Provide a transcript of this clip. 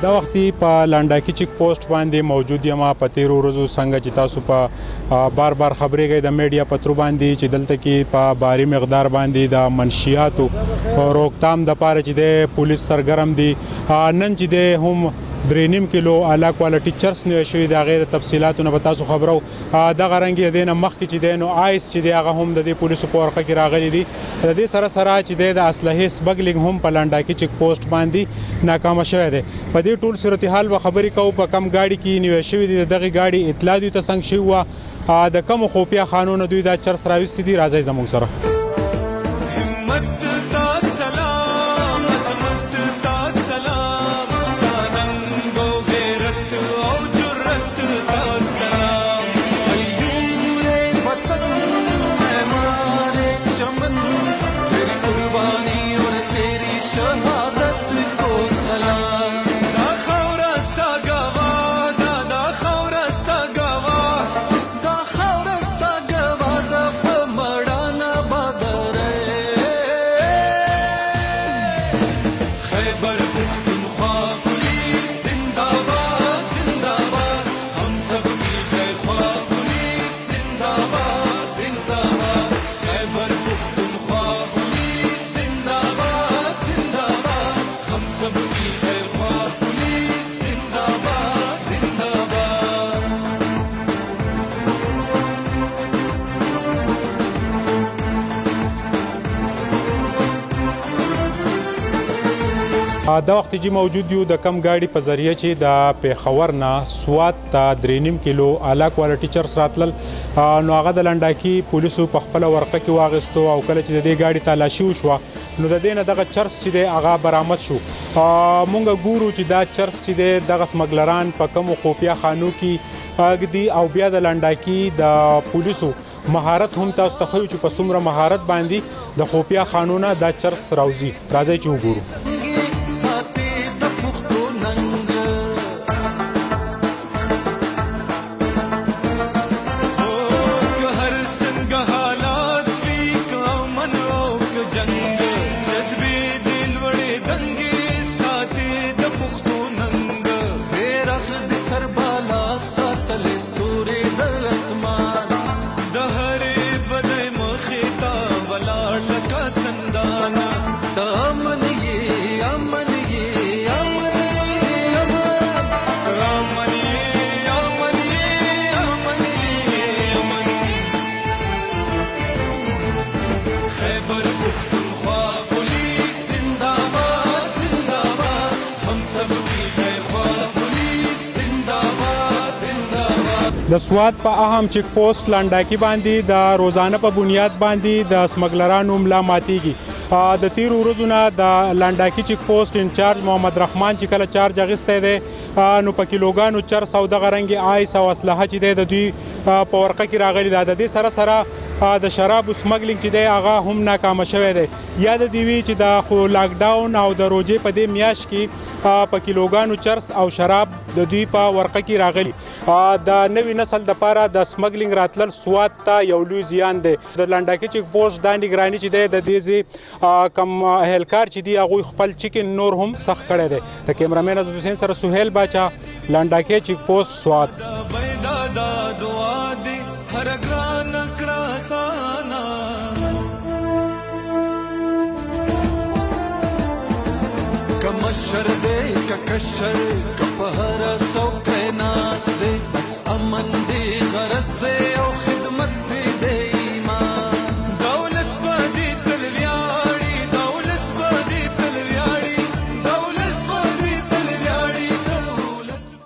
دا وختي په لنډاکي چیک پوسټ باندې موجود یم په تیرو ورځو څنګه چې تاسو په بار خبرې کوي د میډیا په ترو باندې چې دلته کې په باري مقدار باندې د منشیاتو روکتام د پاره چې د پولیس سرګرم دي نن چې د هم 3.5 کیلو اعلی کوالټي چرس نیول شوی د غیر تفصيلاتونه به تاسو خبرو د غرنګي د مخکې چې د نو آیس چې د هغه هم د پولیسو په ورقه کې راغلي دي د دې سره چې د اسلحې سمګلینګ هم په لنډاکي چیک پوسټ باندې ناکام شوی دی په دې ټول صورتحال به خبرې کوو په کم گاډي کې نیول شوی دي دغه گاډي اطلاع دي ته څنګه شو د کوم خوپیا خانونو دوی دا چرس راوستي دي راځي زموږ سره دا وخت چې موجود یو د کم گاډي په ذریعہ چې د پیښور نه سوات ته 3.5 کیلو اعلی کوالټي چرس راتلل نو هغه د لنډاکي پولیسو په خپل ورقه کې واغستو او کله چې د دې گاډي تلاشي وشو نو د دې نه دغه چرس چې د هغه برآمد شو مونږ ګورو چې دا چرس چې دغه سمګلران په کوم خوپیا خانو کې اګدي او بیا د لنډاکي د پولیسو مهارت هم تاسو ته خو چې په څومره مهارت باندې د خوپیا خانونه دا چرس راوځي راځي چې وګورو د سوات په اهم چیک پوسټ لنډاکي باندې د روزانه په بنیاد باندې د سمګلرانو ملا ماتيږي د تیر ورځو نه د لنډاکي چیک پوسټ انچارج محمد رحمان چې کله چارج اغسته دي نو په کیلوګانو چرس او د غرنګي آیس او اسلحه چې د دوی په ورقه کې راغلي د دې سره د شراب سمګلینګ چې دی هغه هم ناکام شوی دی یا د دیوی چې د خو لاک ډاون او د روزې په دې میاش کې په کیلوګانو چرس او شراب د دوی په ورقه کې راغلي د نوی نسل د پاره د سمګلینګ راتلل سوات ته یو لوی زیان دی د لنډاکي چیک پوسټ د نگرانی چې دی د دې کم اهلکار چې دی هغه خپل چیکن نور هم سخت کړی دی د کیمرامین عزت حسین سره سہیل باچا لنډاکي چیک پوسټ سوات هر ګران کړه سانا کمشر دې ککشر کپهر سو کیناس دې بس امن دې غرض دې